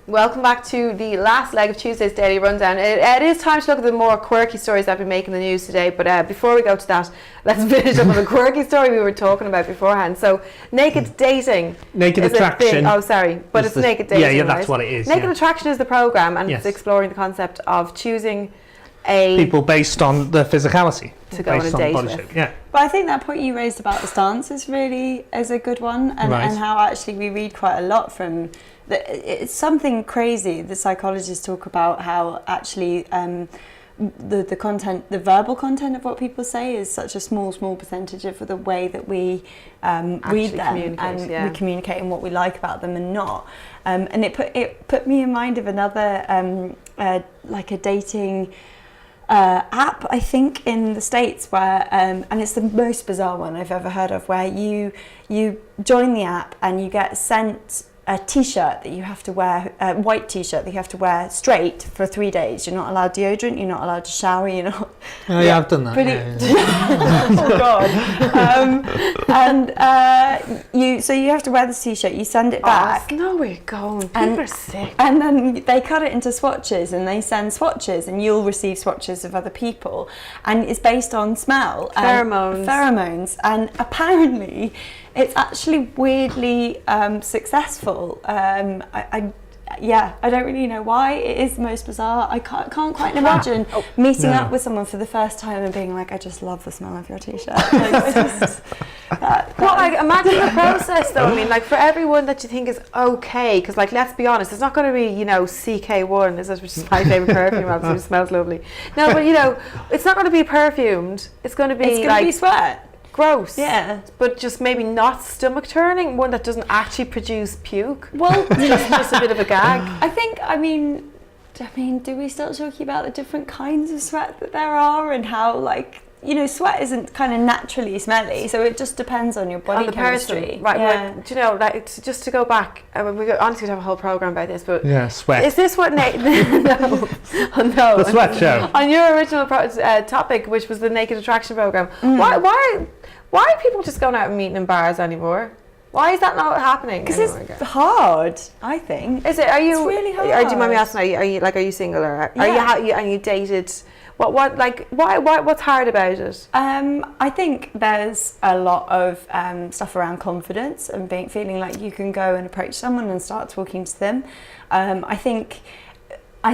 Welcome back to the last leg of Tuesday's Daily Rundown. It is time to look at the more quirky stories that have been making the news today, but before we go to that, let's finish up with a quirky story we were talking about beforehand. So, naked dating. Naked Attraction. Oh, sorry, but it's naked dating. Yeah, that's right? what it is. Naked Attraction is the programme, and it's exploring the concept of choosing people based on their physicality. To go on a date with. Shape. Yeah. But I think that point you raised about the stance is a good one, and how actually we read quite a lot from. It's something crazy. The psychologists talk about how actually the content, the verbal content of what people say, is such a small percentage of the way that we read them and we communicate and what we like about them and not. And it put me in mind of another like a dating app, I think, in the States, where and it's the most bizarre one I've ever heard of, where you join the app and you get sent a t-shirt that you have to wear, a white t-shirt that you have to wear straight for 3 days. You're not allowed deodorant, you're not allowed to shower, you're not... Oh yeah, I've done that. Oh God. And so you have to wear this t-shirt, you send it back. No, we're going. People are sick. And then they cut it into swatches and they send swatches, and you'll receive swatches of other people. And it's based on smell. Pheromones. And apparently it's actually weirdly successful. I don't really know why. It is the most bizarre. I can't quite imagine meeting up with someone for the first time and being like, I just love the smell of your t-shirt. Imagine the process though. I mean, like, for everyone that you think is okay, because, like, let's be honest, it's not going to be, CK1, which is my favourite perfume, obviously, it smells lovely. No, but it's not going to be perfumed. It's going to be sweat. Gross. Yeah. But just maybe not stomach turning, one that doesn't actually produce puke. Well, just a bit of a gag. I mean, do we start talking about the different kinds of sweat that there are, and how, like, sweat isn't kind of naturally smelly, so it just depends on your body chemistry. Person. Right. Yeah. Like, just to go back, we honestly could have a whole program about this, but sweat. Is this what? No. The sweat show. On your original topic, which was the Naked Attraction program, why are people just going out and meeting in bars anymore? Why is that not happening? Because it's hard, I think. Is it? Are you? It's really hard. Or do you mind me asking? Are you single, or are you dated? What's hard about it? I think there's a lot of stuff around confidence and feeling like you can go and approach someone and start talking to them. I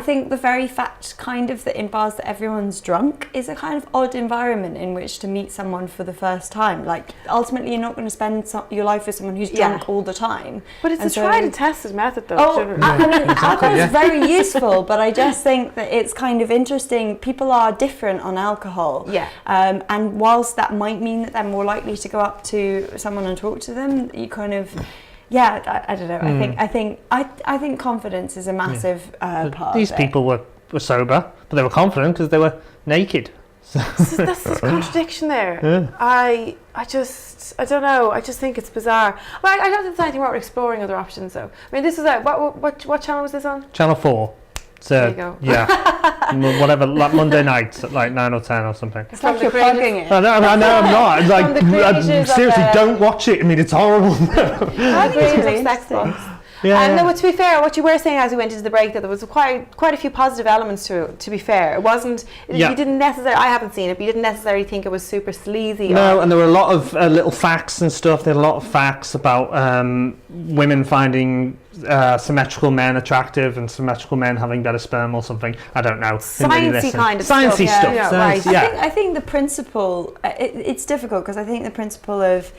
think the very fact kind of that in bars that everyone's drunk is a kind of odd environment in which to meet someone for the first time. Like, ultimately you're not going to spend your life with someone who's drunk all the time. But it's tried and tested method though. Alcohol is very useful, but I just think that it's kind of interesting. People are different on alcohol. Yeah. And whilst that might mean that they're more likely to go up to someone and talk to them, you kind of... Yeah, I don't know. I think confidence is a massive part. These people were sober, but they were confident because they were naked. That's this contradiction there. Yeah. I don't know. I just think it's bizarre. Well, I don't think there's anything wrong with exploring other options, though. I mean, this is what channel was this on? Channel 4. So, there you go. Yeah, whatever, like Monday nights at like 9 or 10 or something. It's like you're plugging it. I know, I'm not. It's like, seriously, don't watch it. I mean, it's horrible. How do you use sex box? Yeah. No, to be fair, what you were saying as we went into the break, that there was quite a few positive elements to it. To be fair, it wasn't. You didn't necessarily. I haven't seen it, but you didn't necessarily think it was super sleazy. No, and there were a lot of little facts and stuff. There were a lot of facts about women finding symmetrical men attractive and symmetrical men having better sperm or something. I don't know. Sciencey kind of sciencey stuff. Right. I think the principle. It's difficult because I think the principle of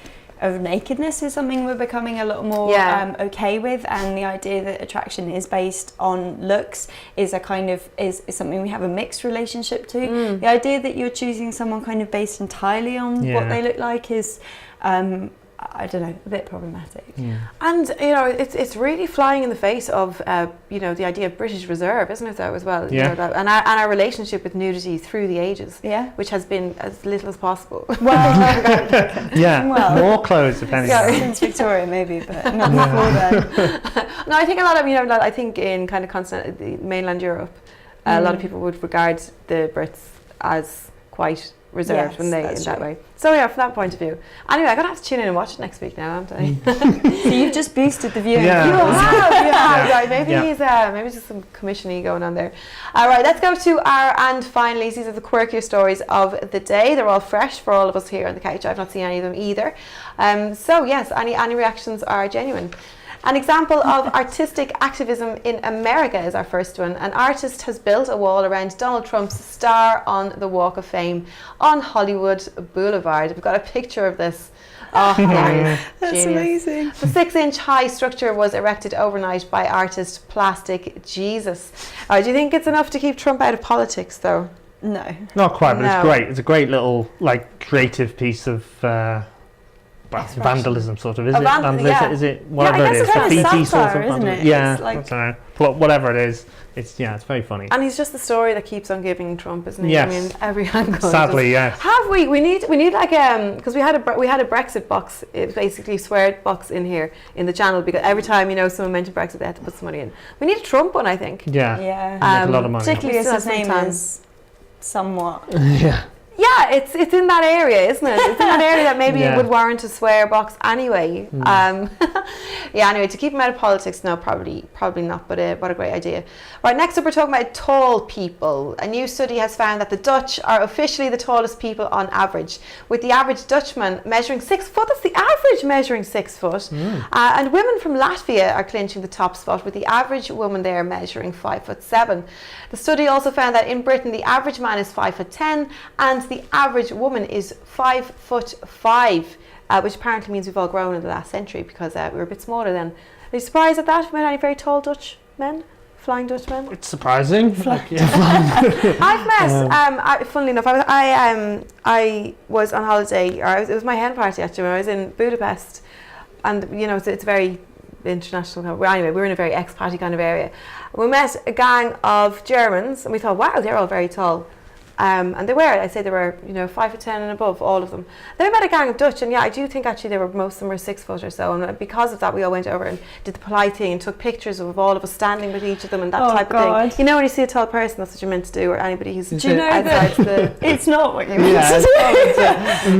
nakedness is something we're becoming a lot more okay with, and the idea that attraction is based on looks is a kind of is something we have a mixed relationship to. The idea that you're choosing someone kind of based entirely on what they look like is I don't know, a bit problematic. And it's really flying in the face of the idea of British Reserve, isn't it, though, as well? And our relationship with nudity through the ages, which has been as little as possible. More clothes, depending on since Victoria maybe, but not before then. No, I think a lot of I think in kind of mainland Europe, a lot of people would regard the Brits as quite reserved Yes, when they that's in that true. way. So yeah, from that point of view. Anyway, I'm gonna have to tune in and watch it next week now, aren't I? So you've just boosted the viewing. Yeah. You have, Yeah. right. Maybe Yeah. he's maybe just some commission-y going on there. All right, let's go to our and finally. These are the quirkier stories of the day. They're all fresh for all of us here on the couch. I've not seen any of them either. So yes, any reactions are genuine. An example of artistic activism in America is our first one. An artist has built a wall around Donald Trump's star on the Walk of Fame on Hollywood Boulevard. We've got a picture of this. Oh, hilarious. That's Genius. amazing. The 6-inch high structure was erected overnight by artist Plastic Jesus. Do you think it's enough to keep Trump out of politics, though? No. Not quite, but No. it's great. It's a great little creative piece of vandalism, sort of. Is A it? vandalism, yeah. Is it whatever I it guess is? it's kind of Graffiti sort satire, of isn't vandalism. it? Yeah, It's like- I don't know. Whatever it is, it's very funny. And he's just the story that keeps on giving Trump, isn't he? Yes. I mean, every angle. Sadly, yes. Have we? We need like because we had a Brexit box, basically swear box in here in the channel, because every time someone mentioned Brexit, they had to put some money in. We need a Trump one, I think. Yeah. Yeah. Make a lot of money. particularly Because still his have some name time. is somewhat. Yeah. Yeah, it's in that area, isn't it? It's in that area that maybe Yeah. it would warrant a swear box anyway. Yeah, anyway, to keep him out of politics, no, probably not, but what a great idea. Right, next up we're talking about tall people. A new study has found that the Dutch are officially the tallest people on average, with the average Dutchman measuring 6 foot. That's the average, measuring 6 foot. And women from Latvia are clinching the top spot, with the average woman there measuring 5'7". The study also found that in Britain the average man is 5'10", and the average woman is 5'5", which apparently means we've all grown in the last century, because we were a bit smaller then. Are you surprised at that? We had any very tall Dutch men? Flying Dutch men? It's surprising. I've met, funnily enough, I was on holiday, or it was my hen party actually, when I was in Budapest, and it's very international. Well, anyway, we were in a very expat kind of area. We met a gang of Germans, and we thought, wow, they're all very tall. And they were, I'd say they were, 5'10" and above, all of them. Then we met a gang of Dutch, and yeah, I do think actually most of them were 6 foot or so. And because of that, we all went over and did the polite thing and took pictures of all of us standing with each of them and that type of thing. When you see a tall person, that's what you're meant to do, or anybody who's outside the... It's not what you meant to do.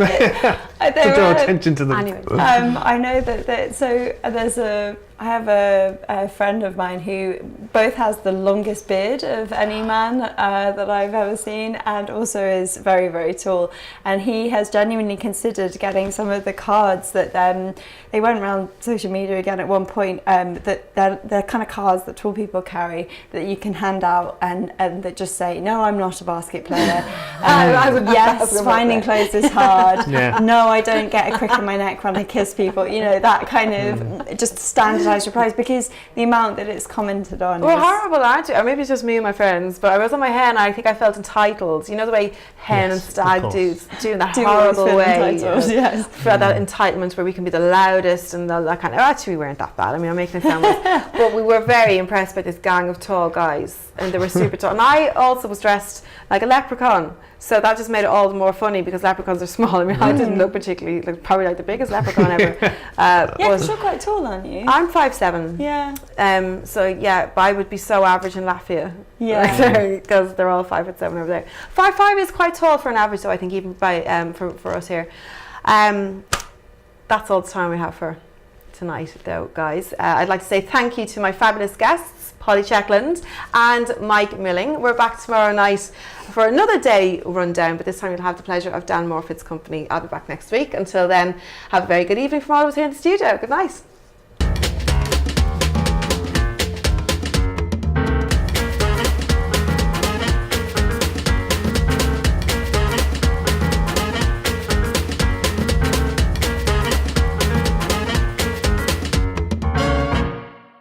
To draw attention to them. Anyway. I know that so I have a friend of mine who both has the longest beard of any man that I've ever seen, and also is very, very tall. And he has genuinely considered getting some of the cards that they went around social media again at one point, that they're kind of cards that tall people carry that you can hand out and that just say, no, I'm not a basket player. Yes, finding clothes is hard. Yeah. No, I don't get a crick in my neck when I kiss people. That kind of just standardised replies, because the amount that it's commented on. We're horrible, aren't you? Or maybe it's just me and my friends, but I was on my hen, I think I felt entitled. You know the way hen and stag dudes do in that horrible way. Yes. For that entitlement where we can be the loudest and that kind of... Actually, we weren't that bad. I mean, I'm making it sound like... But we were very impressed by this gang of tall guys, and they were super tall. And I also was dressed like a leprechaun. So that just made it all the more funny, because leprechauns are small. I mean, I didn't look particularly, probably like the biggest leprechaun ever. Yeah, because you're quite tall, aren't you? I'm 5'7". Yeah. So yeah, but I would be so average in Latvia. Yeah. Because they're all 5'7" over there. 5'5" is quite tall for an average, though, I think, even by for us here. That's all the time we have for tonight, though, guys. I'd like to say thank you to my fabulous guests, Polly Checkland and Mike Milling. We're back tomorrow night for another day rundown, but this time you'll have the pleasure of Dan Morfitt's company. I'll be back next week. Until then, have a very good evening from all of us here in the studio. Good night.